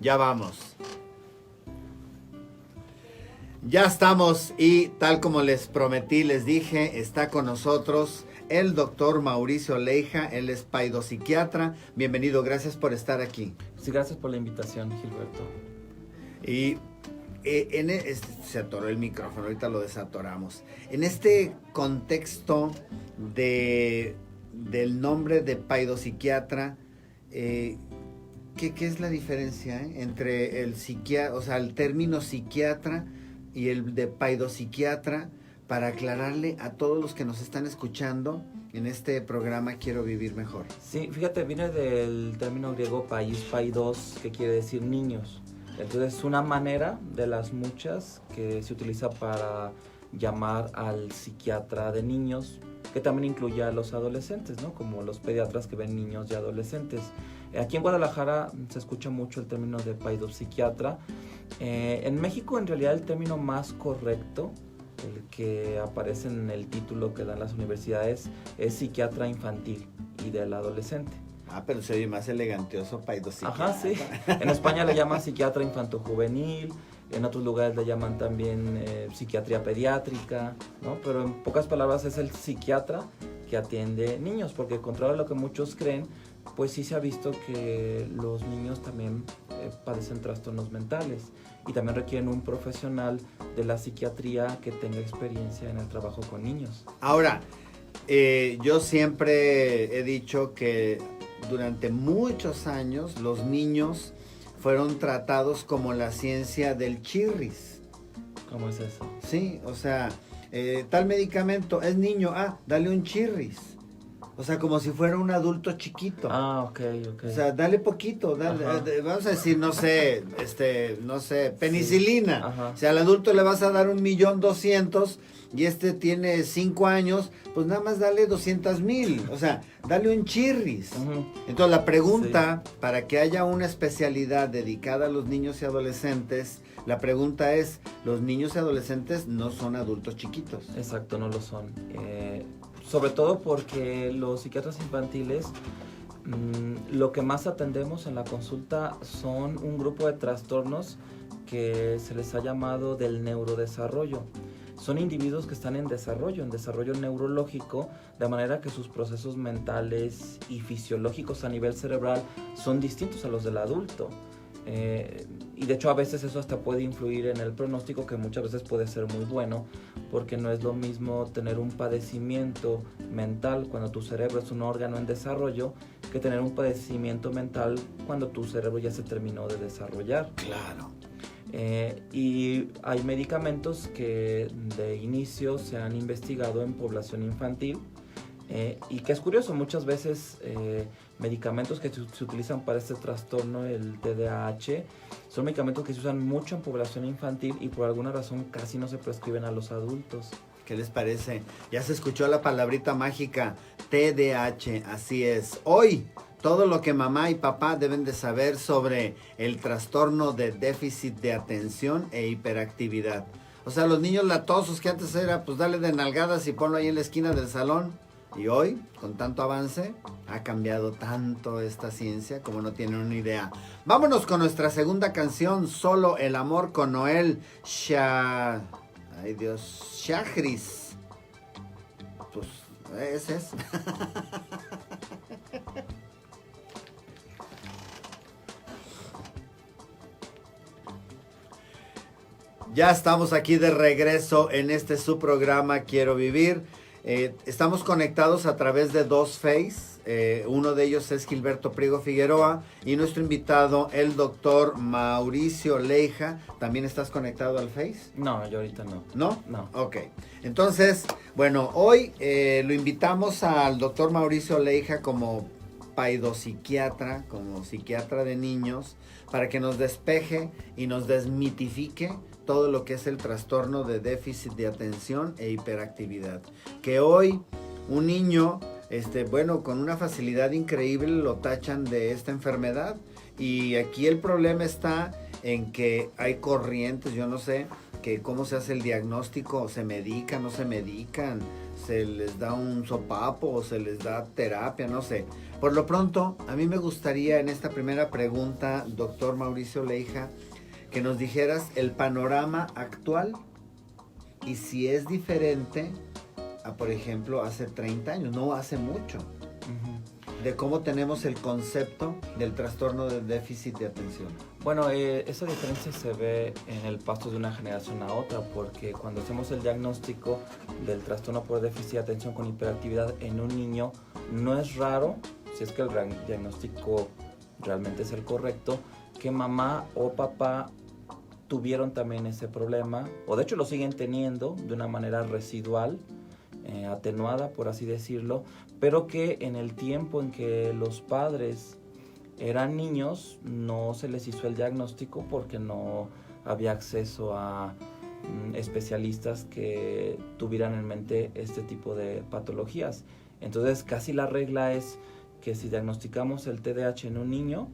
Ya vamos. Ya estamos y tal como les prometí, les dije, está con nosotros el doctor Mauricio Leija, él es paidopsiquiatra. Bienvenido, gracias por estar aquí. Sí, gracias por la invitación, Gilberto. Y se atoró el micrófono, ahorita lo desatoramos. En este contexto del nombre de paidopsiquiatra, ¿qué es la diferencia entre el psiquiatra, o sea, el término psiquiatra y el de paidopsiquiatra, para aclararle a todos los que nos están escuchando en este programa Quiero Vivir Mejor? Sí, fíjate, viene del término griego paidos, que quiere decir niños. Entonces es una manera de las muchas que se utiliza para llamar al psiquiatra de niños, que también incluye a los adolescentes, ¿no? Como los pediatras que ven niños y adolescentes. Aquí en Guadalajara se escucha mucho el término de paidopsiquiatra. En México, en realidad, el término más correcto, el que aparece en el título que dan las universidades, es psiquiatra infantil y del adolescente. Pero se oye más elegantioso paidopsiquiatra. Ajá, sí. En España le llaman psiquiatra infantojuvenil, en otros lugares le llaman también psiquiatría pediátrica, ¿no? Pero en pocas palabras es el psiquiatra que atiende niños, porque contrario a lo que muchos creen, pues sí se ha visto que los niños también padecen trastornos mentales y también requieren un profesional de la psiquiatría que tenga experiencia en el trabajo con niños. Ahora, yo siempre he dicho que durante muchos años los niños fueron tratados como la ciencia del chirris. ¿Cómo es eso? Sí, o sea, tal medicamento es niño, dale un chirris. O sea, como si fuera un adulto chiquito. Ok. O sea, dale poquito, vamos a decir, no sé, penicilina. Sí. O sea, al adulto le vas a dar 1,200,000 y tiene 5 años, pues nada más dale 200,000. O sea, dale un chirris. Entonces la pregunta, para que haya una especialidad dedicada a los niños y adolescentes, la pregunta es, los niños y adolescentes no son adultos chiquitos. Exacto, no lo son. Sobre todo porque los psiquiatras infantiles, lo que más atendemos en la consulta son un grupo de trastornos que se les ha llamado del neurodesarrollo. Son individuos que están en desarrollo neurológico, de manera que sus procesos mentales y fisiológicos a nivel cerebral son distintos a los del adulto. Y de hecho a veces eso hasta puede influir en el pronóstico, que muchas veces puede ser muy bueno, porque no es lo mismo tener un padecimiento mental cuando tu cerebro es un órgano en desarrollo que tener un padecimiento mental cuando tu cerebro ya se terminó de desarrollar. Claro. Y hay medicamentos que de inicio se han investigado en población infantil, y que es curioso, muchas veces medicamentos que se utilizan para este trastorno, el TDAH, son medicamentos que se usan mucho en población infantil y por alguna razón casi no se prescriben a los adultos. ¿Qué les parece? Ya se escuchó la palabrita mágica, TDAH, así es. Hoy, todo lo que mamá y papá deben de saber sobre el trastorno de déficit de atención e hiperactividad. O sea, los niños latosos que antes era, pues dale de nalgadas y ponlo ahí en la esquina del salón. Y hoy, con tanto avance, ha cambiado tanto esta ciencia como no tienen una idea. Vámonos con nuestra segunda canción, Solo el amor, con Noel Shahriz. Pues, ese es. Ya estamos aquí de regreso en su programa Quiero Vivir. Estamos conectados a través de dos Face. Uno de ellos es Gilberto Priego Figueroa y nuestro invitado, el doctor Mauricio Leija. ¿También estás conectado al Face? No, yo ahorita no. ¿No? No. Ok. Entonces, bueno, hoy lo invitamos al doctor Mauricio Leija como paidopsiquiatra, como psiquiatra de niños, para que nos despeje y nos desmitifique todo lo que es el trastorno de déficit de atención e hiperactividad. Que hoy un niño, con una facilidad increíble lo tachan de esta enfermedad. Y aquí el problema está en que hay corrientes, yo no sé, que cómo se hace el diagnóstico, se medican, no se medican, se les da un sopapo o se les da terapia, no sé. Por lo pronto, a mí me gustaría en esta primera pregunta, doctor Mauricio Leija, que nos dijeras el panorama actual y si es diferente a, por ejemplo, hace 30 años, no hace mucho, de cómo tenemos el concepto del trastorno de déficit de atención. Bueno, esa diferencia se ve en el paso de una generación a otra, porque cuando hacemos el diagnóstico del trastorno por déficit de atención con hiperactividad en un niño, no es raro, si es que el diagnóstico realmente es el correcto, que mamá o papá tuvieron también ese problema, o de hecho lo siguen teniendo de una manera residual, atenuada, por así decirlo, pero que en el tiempo en que los padres eran niños no se les hizo el diagnóstico porque no había acceso a especialistas que tuvieran en mente este tipo de patologías. Entonces casi la regla es que si diagnosticamos el TDAH en un niño,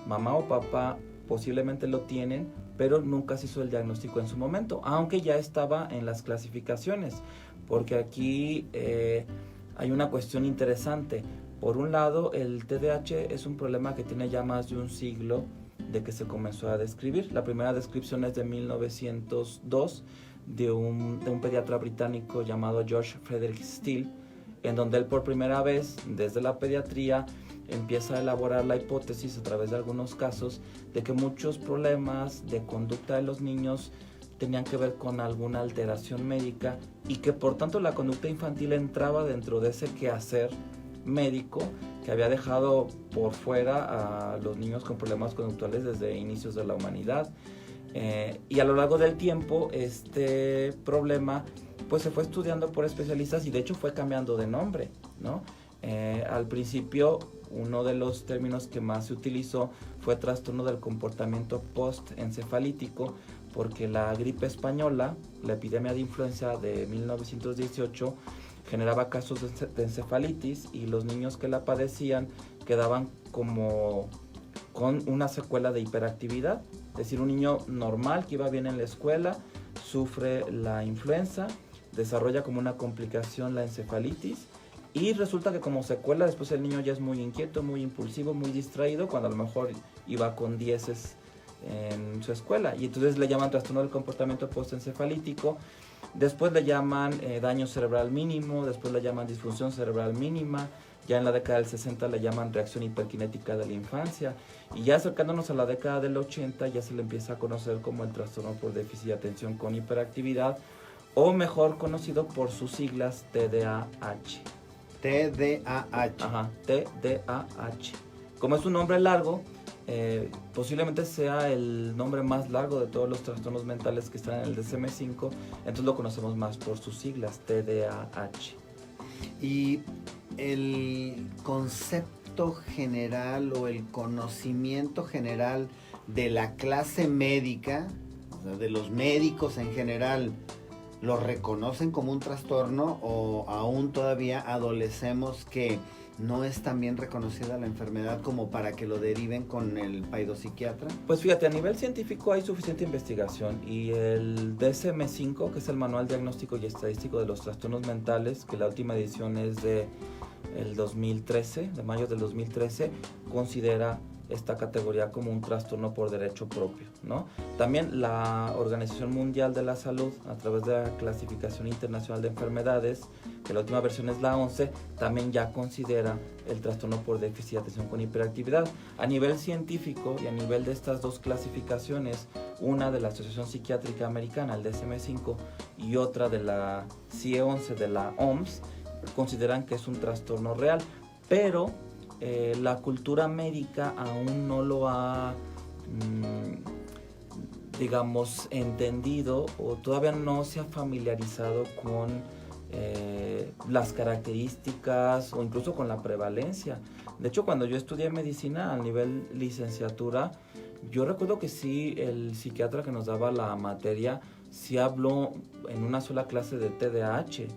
mamá o papá posiblemente lo tienen, pero nunca se hizo el diagnóstico en su momento, aunque ya estaba en las clasificaciones, porque aquí hay una cuestión interesante. Por un lado, el TDAH es un problema que tiene ya más de un siglo de que se comenzó a describir. La primera descripción es de 1902 de un pediatra británico llamado George Frederick Steele, en donde él por primera vez, desde la pediatría, empieza a elaborar la hipótesis a través de algunos casos de que muchos problemas de conducta de los niños tenían que ver con alguna alteración médica y que por tanto la conducta infantil entraba dentro de ese quehacer médico que había dejado por fuera a los niños con problemas conductuales desde inicios de la humanidad. Y a lo largo del tiempo este problema pues se fue estudiando por especialistas y de hecho fue cambiando de nombre, ¿no? Al principio uno de los términos que más se utilizó fue trastorno del comportamiento postencefalítico, porque la gripe española, la epidemia de influenza de 1918, generaba casos de encefalitis y los niños que la padecían quedaban como con una secuela de hiperactividad. Es decir, un niño normal que iba bien en la escuela, sufre la influenza, desarrolla como una complicación la encefalitis y resulta que como secuela después el niño ya es muy inquieto, muy impulsivo, muy distraído, cuando a lo mejor iba con dieces en su escuela, y entonces le llaman trastorno del comportamiento postencefalítico. Después le llaman daño cerebral mínimo, después le llaman disfunción cerebral mínima, ya en la década del 60 le llaman reacción hiperkinética de la infancia, y ya acercándonos a la década del 80 ya se le empieza a conocer como el trastorno por déficit de atención con hiperactividad, o mejor conocido por sus siglas TDAH. TDAH. Ajá, TDAH. Como es un nombre largo, posiblemente sea el nombre más largo de todos los trastornos mentales que están en el DSM-5, entonces lo conocemos más por sus siglas, TDAH. Y el concepto general o el conocimiento general de la clase médica, o sea, de los médicos en general, ¿lo reconocen como un trastorno o aún todavía adolecemos que no es tan bien reconocida la enfermedad como para que lo deriven con el paidopsiquiatra? Pues fíjate, a nivel científico hay suficiente investigación y el DSM-5, que es el Manual Diagnóstico y Estadístico de los Trastornos Mentales, que la última edición es de el 2013, de mayo del 2013, considera esta categoría como un trastorno por derecho propio, ¿no? También la Organización Mundial de la Salud, a través de la Clasificación Internacional de Enfermedades, que la última versión es la 11, también ya considera el trastorno por déficit de atención con hiperactividad. A nivel científico y a nivel de estas dos clasificaciones, una de la Asociación Psiquiátrica Americana, el DSM-5, y otra de la CIE-11 de la OMS, consideran que es un trastorno real, pero la cultura médica aún no lo ha, digamos, entendido o todavía no se ha familiarizado con las características o incluso con la prevalencia. De hecho, cuando yo estudié medicina a nivel licenciatura, yo recuerdo que sí, el psiquiatra que nos daba la materia sí habló en una sola clase de TDAH,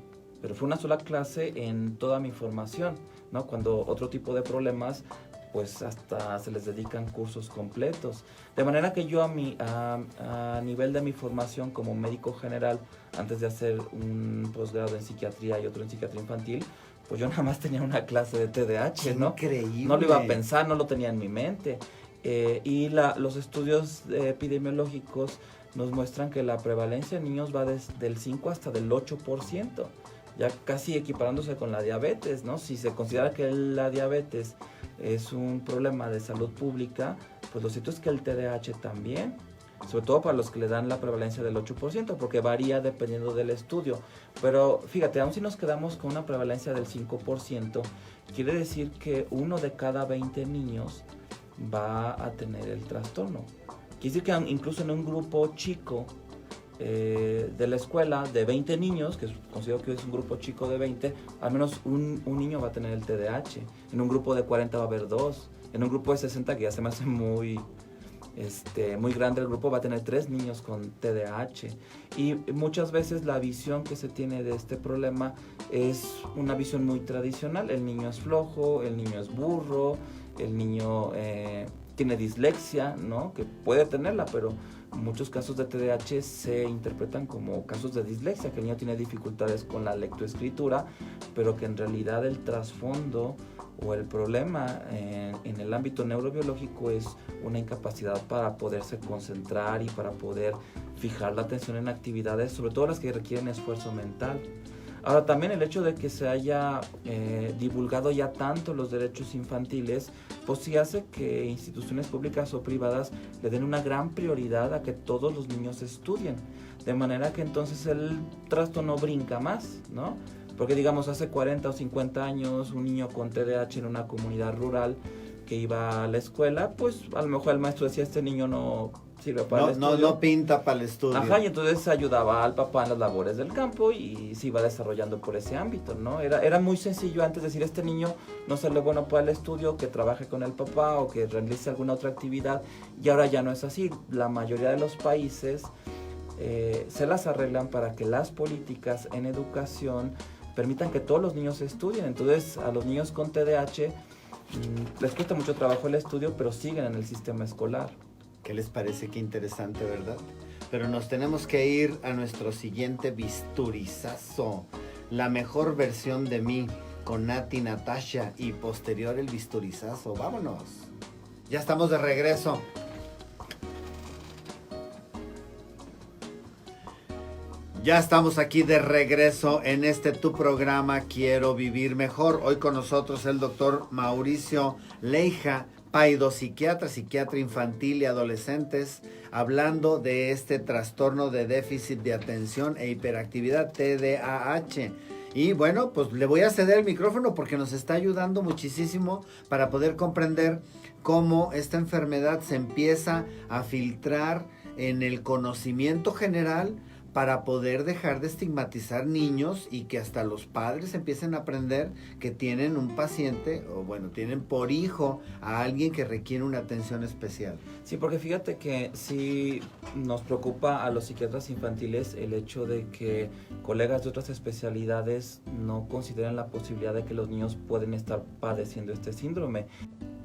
pero fue una sola clase en toda mi formación, ¿no? Cuando otro tipo de problemas pues hasta se les dedican cursos completos. De manera que yo a nivel de mi formación como médico general, antes de hacer un posgrado en psiquiatría y otro en psiquiatría infantil, pues yo nada más tenía una clase de TDAH, ¿no? Increíble. No lo iba a pensar, no lo tenía en mi mente. Y los estudios epidemiológicos nos muestran que la prevalencia en niños va desde el 5 hasta del 8%, ya casi equiparándose con la diabetes, ¿no? Si se considera que la diabetes es un problema de salud pública, pues lo cierto es que el TDAH también, sobre todo para los que le dan la prevalencia del 8%, porque varía dependiendo del estudio. Pero fíjate, aun si nos quedamos con una prevalencia del 5%, quiere decir que 1 de cada 20 niños va a tener el trastorno. Quiere decir que incluso en un grupo chico de la escuela de 20 niños, que considero que es un grupo chico de 20, al menos un niño va a tener el TDAH. En un grupo de 40 va a haber 2. En un grupo de 60, que ya se me hace muy grande el grupo, va a tener 3 niños con TDAH. Y muchas veces la visión que se tiene de este problema es una visión muy tradicional. El niño es flojo, el niño es burro, el niño tiene dislexia, ¿no? Que puede tenerla, pero muchos casos de TDAH se interpretan como casos de dislexia, que el niño tiene dificultades con la lectoescritura, pero que en realidad el trasfondo o el problema en el ámbito neurobiológico es una incapacidad para poderse concentrar y para poder fijar la atención en actividades, sobre todo las que requieren esfuerzo mental. Ahora, también el hecho de que se haya divulgado ya tanto los derechos infantiles, pues sí hace que instituciones públicas o privadas le den una gran prioridad a que todos los niños estudien, de manera que entonces el trastorno brinca más, ¿no? Porque digamos, hace 40 o 50 años, un niño con TDAH en una comunidad rural que iba a la escuela, pues a lo mejor el maestro decía, este niño no sirve para el estudio. No pinta para el estudio. Ajá, y entonces ayudaba al papá en las labores del campo y se iba desarrollando por ese ámbito, ¿no? Era muy sencillo antes decir, este niño no sale bueno para el estudio, que trabaje con el papá o que realice alguna otra actividad, y ahora ya no es así. La mayoría de los países se las arreglan para que las políticas en educación permitan que todos los niños estudien. Entonces a los niños con TDAH les cuesta mucho trabajo el estudio, pero siguen en el sistema escolar. ¿Qué les parece? Qué interesante, ¿verdad? Pero nos tenemos que ir a nuestro siguiente bisturizazo. La mejor versión de mí con Nati, Natasha y posterior el bisturizazo. ¡Vámonos! Ya estamos de regreso. Ya estamos aquí de regreso en tu programa Quiero Vivir Mejor. Hoy con nosotros el doctor Mauricio Leija, paidopsiquiatra, psiquiatra infantil y adolescentes, hablando de este trastorno de déficit de atención e hiperactividad, TDAH. Y bueno, pues le voy a ceder el micrófono porque nos está ayudando muchísimo para poder comprender cómo esta enfermedad se empieza a filtrar en el conocimiento general, para poder dejar de estigmatizar niños y que hasta los padres empiecen a aprender que tienen un paciente, o bueno, tienen por hijo a alguien que requiere una atención especial. Sí, porque fíjate que sí nos preocupa a los psiquiatras infantiles el hecho de que colegas de otras especialidades no consideran la posibilidad de que los niños pueden estar padeciendo este síndrome.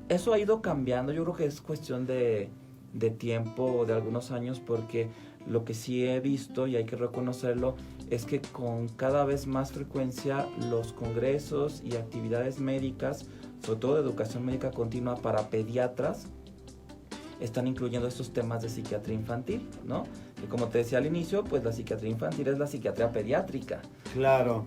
Eso ha ido cambiando, yo creo que es cuestión de tiempo, de algunos años, porque lo que sí he visto, y hay que reconocerlo, es que con cada vez más frecuencia los congresos y actividades médicas, sobre todo de educación médica continua para pediatras, están incluyendo estos temas de psiquiatría infantil, ¿no? Que como te decía al inicio, pues la psiquiatría infantil es la psiquiatría pediátrica. Claro.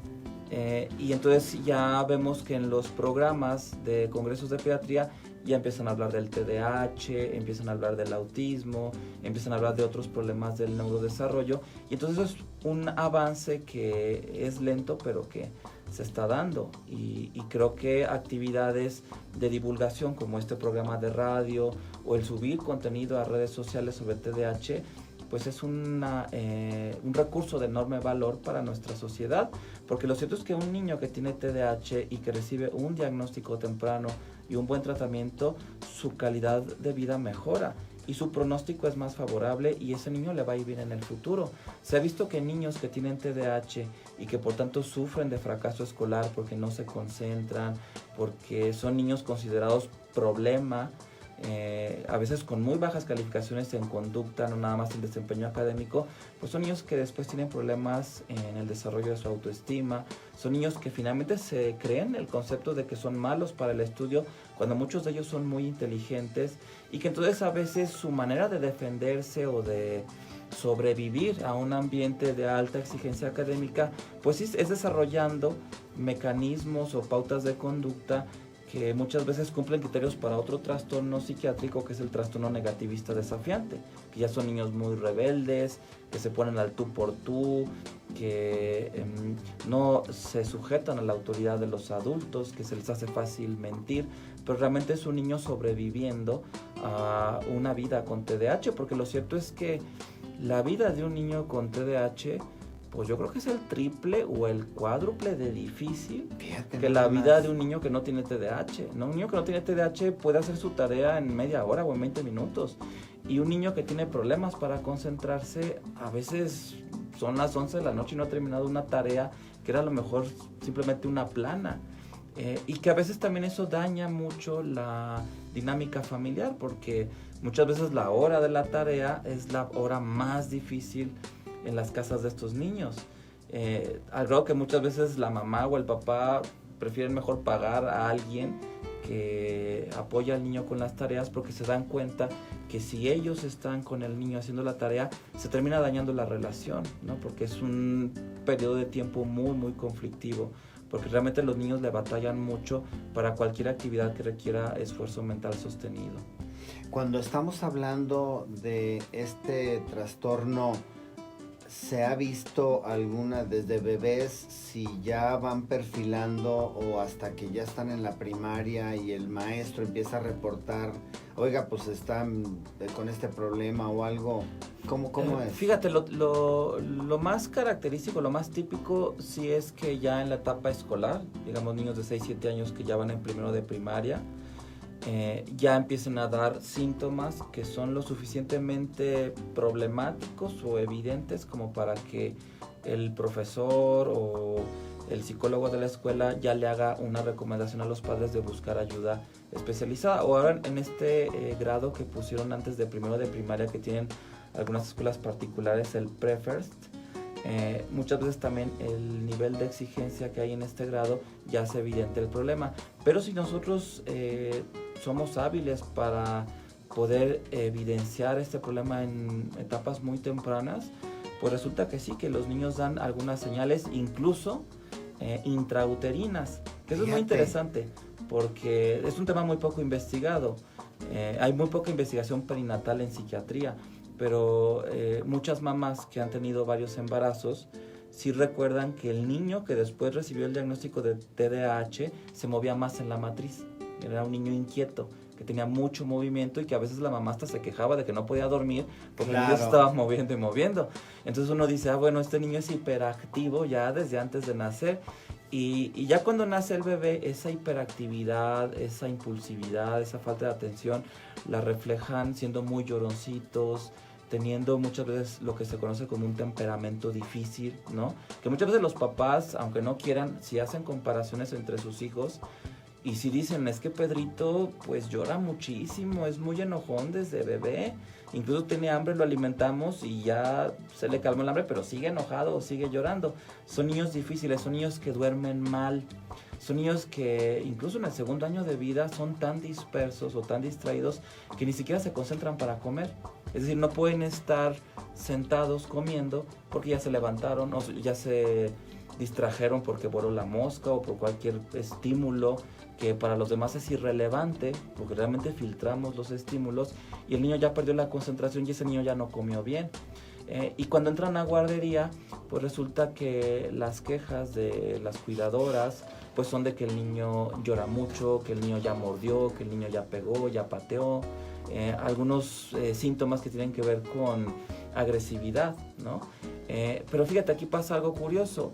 Y entonces ya vemos que en los programas de congresos de pediatría ya empiezan a hablar del TDAH, empiezan a hablar del autismo, empiezan a hablar de otros problemas del neurodesarrollo, y entonces es un avance que es lento pero que se está dando, y creo que actividades de divulgación como este programa de radio o el subir contenido a redes sociales sobre TDAH pues es un recurso de enorme valor para nuestra sociedad, porque lo cierto es que un niño que tiene TDAH y que recibe un diagnóstico temprano y un buen tratamiento, su calidad de vida mejora y su pronóstico es más favorable y ese niño le va a ir bien en el futuro. Se ha visto que niños que tienen TDAH y que por tanto sufren de fracaso escolar porque no se concentran, porque son niños considerados problema, a veces con muy bajas calificaciones en conducta, no nada más en desempeño académico, pues son niños que después tienen problemas en el desarrollo de su autoestima, son niños que finalmente se creen el concepto de que son malos para el estudio, cuando muchos de ellos son muy inteligentes, y que entonces a veces su manera de defenderse o de sobrevivir a un ambiente de alta exigencia académica, pues sí, es desarrollando mecanismos o pautas de conducta que muchas veces cumplen criterios para otro trastorno psiquiátrico, que es el trastorno negativista desafiante, que ya son niños muy rebeldes, que se ponen al tú por tú, que no se sujetan a la autoridad de los adultos, que se les hace fácil mentir, pero realmente es un niño sobreviviendo a una vida con TDAH, porque lo cierto es que la vida de un niño con TDAH, pues yo creo que es el triple o el cuádruple de difícil que la vida de un niño que no tiene TDAH. ¿No? Un niño que no tiene TDAH puede hacer su tarea en media hora o en 20 minutos. Y un niño que tiene problemas para concentrarse, a veces son las 11 de la noche y no ha terminado una tarea que era a lo mejor simplemente una plana. Y que a veces también eso daña mucho la dinámica familiar, porque muchas veces la hora de la tarea es la hora más difícil en las casas de estos niños, al grado que muchas veces la mamá o el papá prefieren mejor pagar a alguien que apoya al niño con las tareas, porque se dan cuenta que si ellos están con el niño haciendo la tarea, se termina dañando la relación, ¿no? Porque es un periodo de tiempo muy, muy conflictivo, porque realmente los niños le batallan mucho para cualquier actividad que requiera esfuerzo mental sostenido. Cuando estamos hablando de este trastorno, ¿se ha visto alguna desde bebés, si ya van perfilando o hasta que ya están en la primaria y el maestro empieza a reportar, oiga, pues están con este problema o algo? ¿Cómo es? Fíjate, lo más característico, lo más típico, sí es que ya en la etapa escolar, digamos niños de 6, 7 años que ya van en primero de primaria, ya empiezan a dar síntomas que son lo suficientemente problemáticos o evidentes como para que el profesor o el psicólogo de la escuela ya le haga una recomendación a los padres de buscar ayuda especializada. O ahora en este grado que pusieron antes de primero de primaria, que tienen algunas escuelas particulares, el Pre-First, muchas veces también el nivel de exigencia que hay en este grado ya hace evidente el problema. Pero si nosotros somos hábiles para poder evidenciar este problema en etapas muy tempranas, pues resulta que sí, que los niños dan algunas señales, incluso intrauterinas, que eso es muy interesante, porque es un tema muy poco investigado. Hay muy poca investigación perinatal en psiquiatría, pero muchas mamás que han tenido varios embarazos sí recuerdan que el niño que después recibió el diagnóstico de TDAH se movía más en la matriz. Era un niño inquieto, que tenía mucho movimiento y que a veces la mamá hasta se quejaba de que no podía dormir porque el niño se estaba moviendo y moviendo. Entonces uno dice, bueno, este niño es hiperactivo ya desde antes de nacer. Y ya cuando nace el bebé, esa hiperactividad, esa impulsividad, esa falta de atención, la reflejan siendo muy lloroncitos, teniendo muchas veces lo que se conoce como un temperamento difícil, ¿no? Que muchas veces los papás, aunque no quieran, si hacen comparaciones entre sus hijos, y si dicen, es que Pedrito pues llora muchísimo, es muy enojón desde bebé, incluso tiene hambre, lo alimentamos y ya se le calmó el hambre, pero sigue enojado o sigue llorando. Son niños difíciles, son niños que duermen mal, son niños que incluso en el segundo año de vida son tan dispersos o tan distraídos que ni siquiera se concentran para comer. Es decir, no pueden estar sentados comiendo porque ya se levantaron o ya se distrajeron porque voló la mosca o por cualquier estímulo que para los demás es irrelevante, porque realmente filtramos los estímulos y el niño ya perdió la concentración y ese niño ya no comió bien. Y cuando entran a guardería, pues resulta que las quejas de las cuidadoras pues son de que el niño llora mucho, que el niño ya mordió, que el niño ya pegó, ya pateó, algunos síntomas que tienen que ver con agresividad, ¿no? Pero fíjate, aquí pasa algo curioso.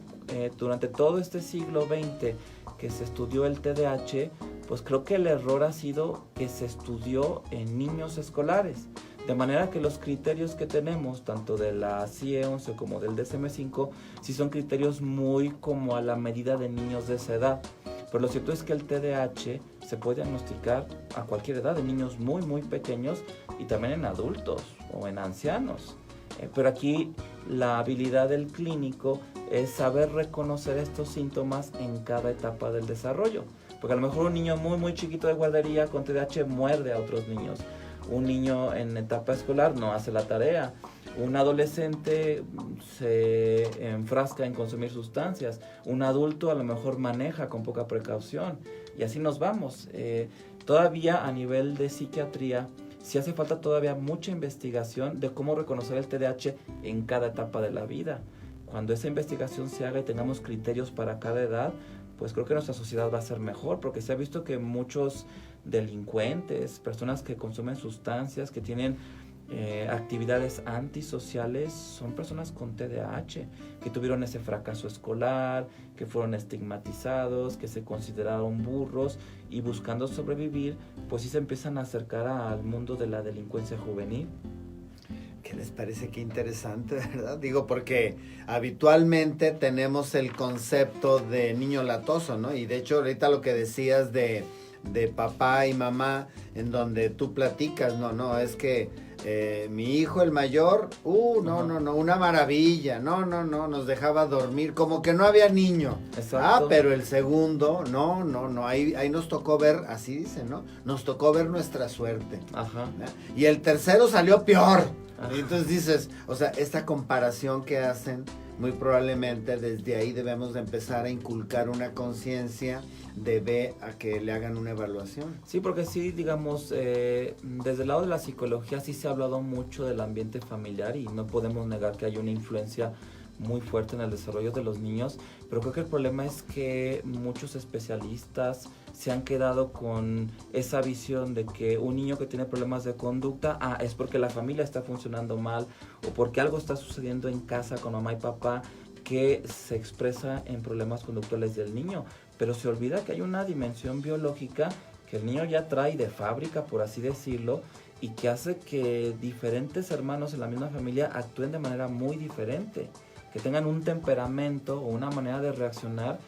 Durante todo este siglo XX que se estudió el TDAH, pues creo que el error ha sido que se estudió en niños escolares. De manera que los criterios que tenemos, tanto de la CIE-11 como del DSM-5, sí son criterios muy como a la medida de niños de esa edad. Pero lo cierto es que el TDAH se puede diagnosticar a cualquier edad, en niños muy, muy pequeños y también en adultos o en ancianos. Pero aquí la habilidad del clínico es saber reconocer estos síntomas en cada etapa del desarrollo. Porque a lo mejor un niño muy, muy chiquito de guardería con TDAH muerde a otros niños. Un niño en etapa escolar no hace la tarea. Un adolescente se enfrasca en consumir sustancias. Un adulto a lo mejor maneja con poca precaución. Y así nos vamos. Todavía a nivel de psiquiatría, sí hace falta todavía mucha investigación de cómo reconocer el TDAH en cada etapa de la vida. Cuando esa investigación se haga y tengamos criterios para cada edad, pues creo que nuestra sociedad va a ser mejor, porque se ha visto que muchos delincuentes, personas que consumen sustancias, que tienen actividades antisociales, son personas con TDAH, que tuvieron ese fracaso escolar, que fueron estigmatizados, que se consideraron burros y buscando sobrevivir, pues sí se empiezan a acercar al mundo de la delincuencia juvenil. ¿Qué les parece? Qué interesante, ¿verdad? Digo, porque habitualmente tenemos el concepto de niño latoso, ¿no? Y de hecho ahorita lo que decías de papá y mamá, en donde tú platicas, no, es que mi hijo el mayor, no, una maravilla, no, nos dejaba dormir, como que no había niño. Exacto. Pero el segundo, no, ahí nos tocó ver, así dice, ¿no? Nos tocó ver nuestra suerte. Ajá. Y el tercero salió peor. Ajá. Y entonces dices, o sea, esta comparación que hacen, muy probablemente desde ahí debemos de empezar a inculcar una conciencia de ver a que le hagan una evaluación. Sí, porque sí, digamos, desde el lado de la psicología sí se ha hablado mucho del ambiente familiar y no podemos negar que hay una influencia muy fuerte en el desarrollo de los niños, pero creo que el problema es que muchos especialistas se han quedado con esa visión de que un niño que tiene problemas de conducta, es porque la familia está funcionando mal o porque algo está sucediendo en casa con mamá y papá que se expresa en problemas conductuales del niño, pero se olvida que hay una dimensión biológica que el niño ya trae de fábrica, por así decirlo, y que hace que diferentes hermanos en la misma familia actúen de manera muy diferente, que tengan un temperamento o una manera de reaccionar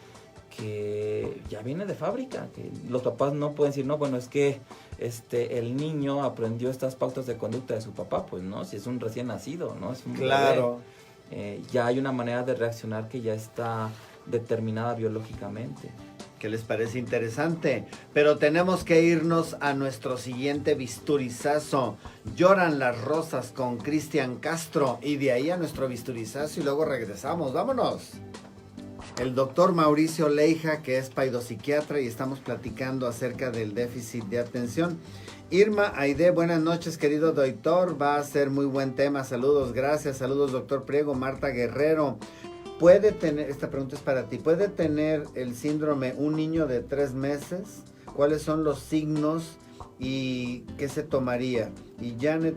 que ya viene de fábrica, que los papás no pueden decir, no, bueno, es que el niño aprendió estas pautas de conducta de su papá, pues no, si es un recién nacido, ¿no? Es un claro. bebé. Ya hay una manera de reaccionar que ya está determinada biológicamente. Que les parece interesante, pero tenemos que irnos a nuestro siguiente bisturizazo. Lloran las rosas con Cristian Castro y de ahí a nuestro bisturizazo y luego regresamos. ¡Vámonos! El doctor Mauricio Leija, que es paidopsiquiatra, y estamos platicando acerca del déficit de atención. Irma Aide, buenas noches, querido doctor. Va a ser muy buen tema. Saludos, gracias. Saludos, doctor Priego. Marta Guerrero. ¿Puede tener, esta pregunta es para ti, ¿puede tener el síndrome un niño de 3 meses? ¿Cuáles son los signos y qué se tomaría? Y Janet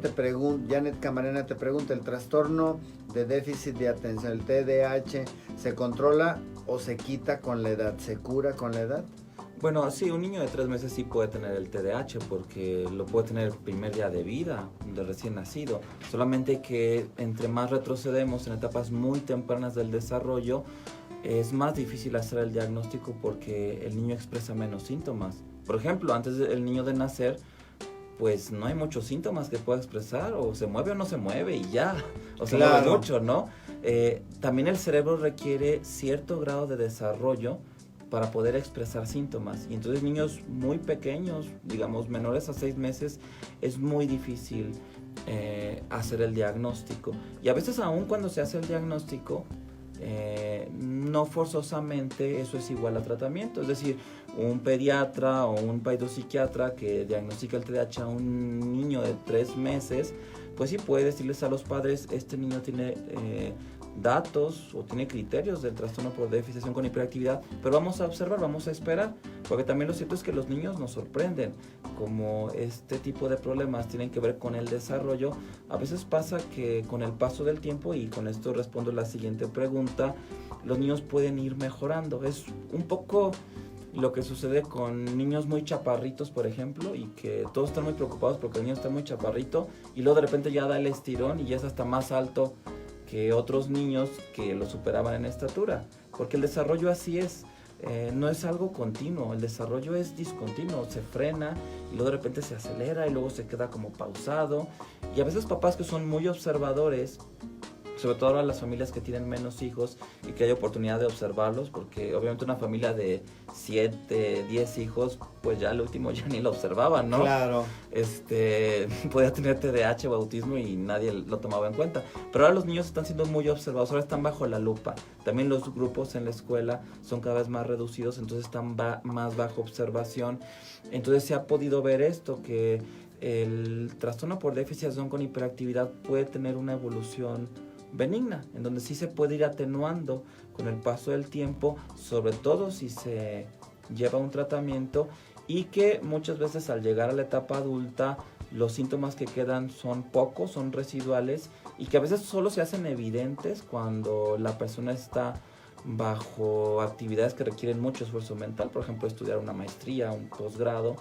Camarena te pregunta, ¿el trastorno de déficit de atención, el TDAH, se controla o se quita con la edad? ¿Se cura con la edad? Bueno, sí, un niño de 3 meses sí puede tener el TDAH porque lo puede tener el primer día de vida, de recién nacido. Solamente que entre más retrocedemos en etapas muy tempranas del desarrollo, es más difícil hacer el diagnóstico porque el niño expresa menos síntomas. Por ejemplo, antes del niño de nacer, pues no hay muchos síntomas que pueda expresar, o se mueve o no se mueve y ya, o se mueve mucho, ¿no? También el cerebro requiere cierto grado de desarrollo para poder expresar síntomas. Y entonces niños muy pequeños, digamos menores a 6 meses, es muy difícil hacer el diagnóstico. Y a veces aún cuando se hace el diagnóstico, no forzosamente eso es igual a tratamiento. Es decir, un pediatra o un paidopsiquiatra que diagnostica el TDAH a un niño de 3 meses, pues sí puede decirles a los padres, este niño tiene datos o tiene criterios del trastorno por déficit de atención con hiperactividad, pero vamos a observar, vamos a esperar, porque también lo cierto es que los niños nos sorprenden. Como este tipo de problemas tienen que ver con el desarrollo, a veces pasa que con el paso del tiempo, y con esto respondo la siguiente pregunta, los niños pueden ir mejorando. Es un poco lo que sucede con niños muy chaparritos, por ejemplo, y que todos están muy preocupados porque el niño está muy chaparrito y luego de repente ya da el estirón y ya es hasta más alto que otros niños que lo superaban en estatura, porque el desarrollo así es. No es algo continuo, el desarrollo es discontinuo, se frena y luego de repente se acelera y luego se queda como pausado. Y a veces papás que son muy observadores, sobre todo ahora las familias que tienen menos hijos y que hay oportunidad de observarlos, porque obviamente una familia de 7, 10 hijos, pues ya el último ya ni lo observaban, ¿no? Claro. Podía tener TDAH o autismo y nadie lo tomaba en cuenta. Pero ahora los niños están siendo muy observados, ahora están bajo la lupa. También los grupos en la escuela son cada vez más reducidos, entonces están más bajo observación. Entonces se ha podido ver esto, que el trastorno por déficit de atención con hiperactividad puede tener una evolución benigna, en donde sí se puede ir atenuando con el paso del tiempo, sobre todo si se lleva un tratamiento, y que muchas veces al llegar a la etapa adulta los síntomas que quedan son pocos, son residuales, y que a veces solo se hacen evidentes cuando la persona está bajo actividades que requieren mucho esfuerzo mental, por ejemplo estudiar una maestría, un posgrado.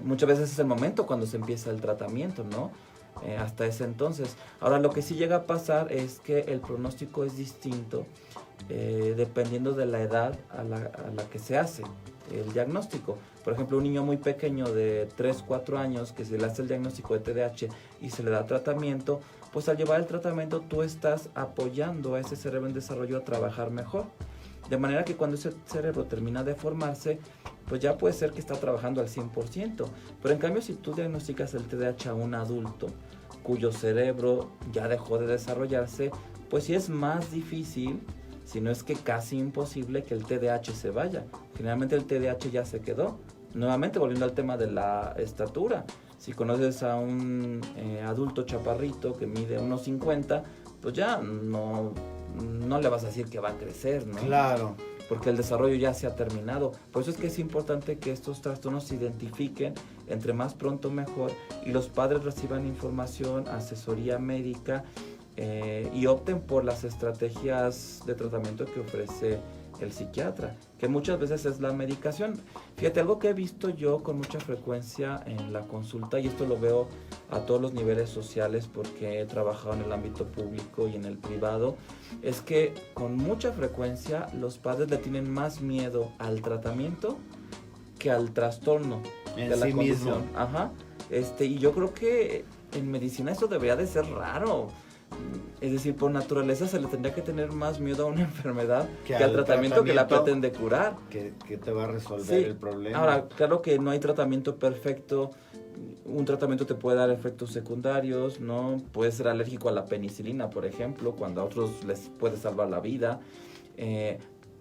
Muchas veces es el momento cuando se empieza el tratamiento, ¿no? Hasta ese entonces. Ahora, lo que sí llega a pasar es que el pronóstico es distinto dependiendo de la edad a la que se hace el diagnóstico. Por ejemplo, un niño muy pequeño de 3, 4 años que se le hace el diagnóstico de TDAH y se le da tratamiento, pues al llevar el tratamiento tú estás apoyando a ese cerebro en desarrollo a trabajar mejor. De manera que cuando ese cerebro termina de formarse, pues ya puede ser que está trabajando al 100%. Pero en cambio, si tú diagnosticas el TDAH a un adulto cuyo cerebro ya dejó de desarrollarse, pues sí es más difícil, si no es que casi imposible, que el TDAH se vaya. Generalmente el TDAH ya se quedó. Nuevamente, volviendo al tema de la estatura. Si conoces a un adulto chaparrito que mide 1.50, pues ya no le vas a decir que va a crecer, ¿no? Claro. Porque el desarrollo ya se ha terminado. Por eso es que es importante que estos trastornos se identifiquen, entre más pronto mejor, y los padres reciban información, asesoría médica y opten por las estrategias de tratamiento que ofrece el psiquiatra, que muchas veces es la medicación. Fíjate, algo que he visto yo con mucha frecuencia en la consulta, y esto lo veo a todos los niveles sociales porque he trabajado en el ámbito público y en el privado, es que con mucha frecuencia los padres le tienen más miedo al tratamiento que al trastorno en de la sí condición. mismo. Ajá. Y yo creo que en medicina eso debería de ser raro. Es decir, por naturaleza se le tendría que tener más miedo a una enfermedad que al tratamiento que la pretende curar. Que te va a resolver Sí. el problema. Ahora, claro que no hay tratamiento perfecto. Un tratamiento te puede dar efectos secundarios, ¿no? Puedes ser alérgico a la penicilina, por ejemplo, cuando a otros les puede salvar la vida.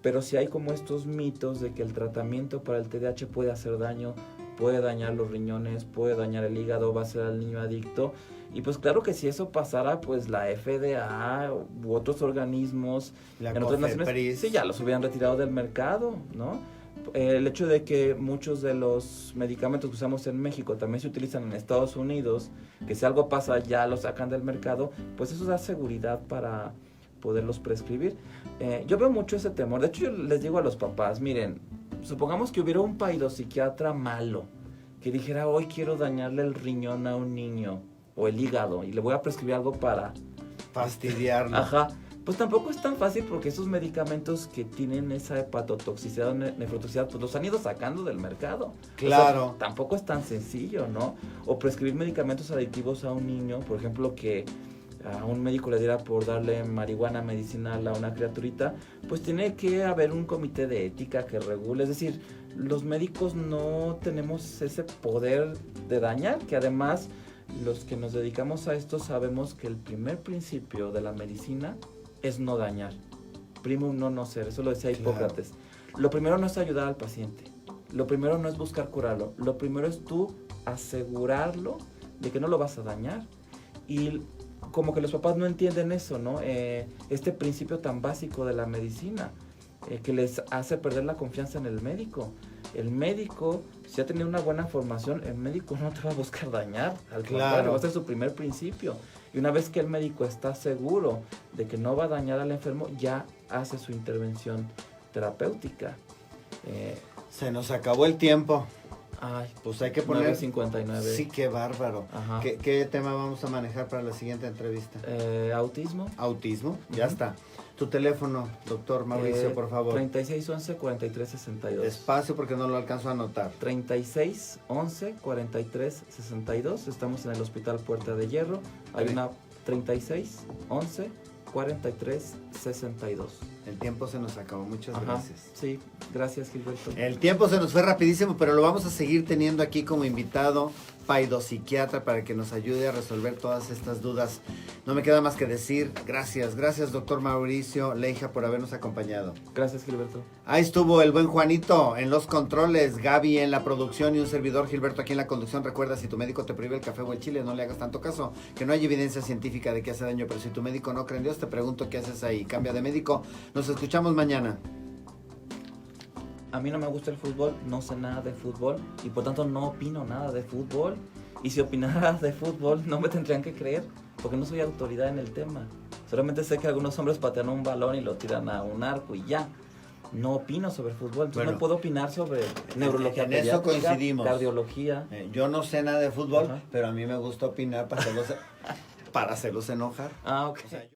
Pero sí hay como estos mitos de que el tratamiento para el TDAH puede hacer daño, puede dañar los riñones, puede dañar el hígado, va a hacer al niño adicto. Y pues claro que si eso pasara, pues la FDA u otros organismos La en otras naciones, COFEPRIS. sí, ya los hubieran retirado del mercado, ¿no? El hecho de que muchos de los medicamentos que usamos en México también se utilizan en Estados Unidos, que si algo pasa ya lo sacan del mercado, pues eso da seguridad para poderlos prescribir. Yo veo mucho ese temor. De hecho, yo les digo a los papás, miren, supongamos que hubiera un psiquiatra malo que dijera, hoy quiero dañarle el riñón a un niño o el hígado y le voy a prescribir algo para fastidiarlo. Ajá. Pues tampoco es tan fácil porque esos medicamentos que tienen esa hepatotoxicidad o nefrotoxicidad, pues los han ido sacando del mercado. Claro. O sea, tampoco es tan sencillo, ¿no? O prescribir medicamentos adictivos a un niño, por ejemplo, que a un médico le diera por darle marihuana medicinal a una criaturita, pues tiene que haber un comité de ética que regule. Es decir, los médicos no tenemos ese poder de dañar, que además los que nos dedicamos a esto sabemos que el primer principio de la medicina es no dañar. Primum non nocere, eso lo decía Hipócrates. Claro. Lo primero no es ayudar al paciente. Lo primero no es buscar curarlo. Lo primero es tú asegurarlo de que no lo vas a dañar. Y como que los papás no entienden eso, ¿no? Este principio tan básico de la medicina, que les hace perder la confianza en el médico. El médico, si ha tenido una buena formación, el médico no te va a buscar dañar. Al contrario, va a ser su primer principio. Y una vez que el médico está seguro de que no va a dañar al enfermo, ya hace su intervención terapéutica. Se nos acabó el tiempo. Ay, Pues hay que poner... 9:59. Sí, qué bárbaro. Ajá. ¿Qué tema vamos a manejar para la siguiente entrevista? Autismo. Autismo, ya está. Tu teléfono, doctor Mauricio, por favor. 3611-4362. Despacio porque no lo alcanzo a anotar. 3611-4362. Estamos en el Hospital Puerta de Hierro. Hay una 3611-4362. El tiempo se nos acabó. Muchas Ajá, gracias. sí, gracias, Gilberto. El tiempo se nos fue rapidísimo, pero lo vamos a seguir teniendo aquí como invitado, paidopsiquiatra, para que nos ayude a resolver todas estas dudas. No me queda más que decir gracias, doctor Mauricio Leija, por habernos acompañado. Gracias, Gilberto. Ahí estuvo el buen Juanito en los controles, Gaby en la producción y un servidor Gilberto aquí en la conducción. Recuerda, si tu médico te prohíbe el café o el chile, no le hagas tanto caso, que no hay evidencia científica de que hace daño, pero si tu médico no cree en Dios, te pregunto qué haces ahí. Cambia de médico. Nos escuchamos mañana. A mí no me gusta el fútbol, no sé nada de fútbol y por tanto no opino nada de fútbol. Y si opinara de fútbol no me tendrían que creer porque no soy autoridad en el tema. Solamente sé que algunos hombres patean un balón y lo tiran a un arco y ya. No opino sobre fútbol, entonces no puedo opinar sobre neurología en eso coincidimos. Cardiología. Yo no sé nada de fútbol, Ajá. pero a mí me gusta opinar para hacerlos enojar. Ah, ok. O sea,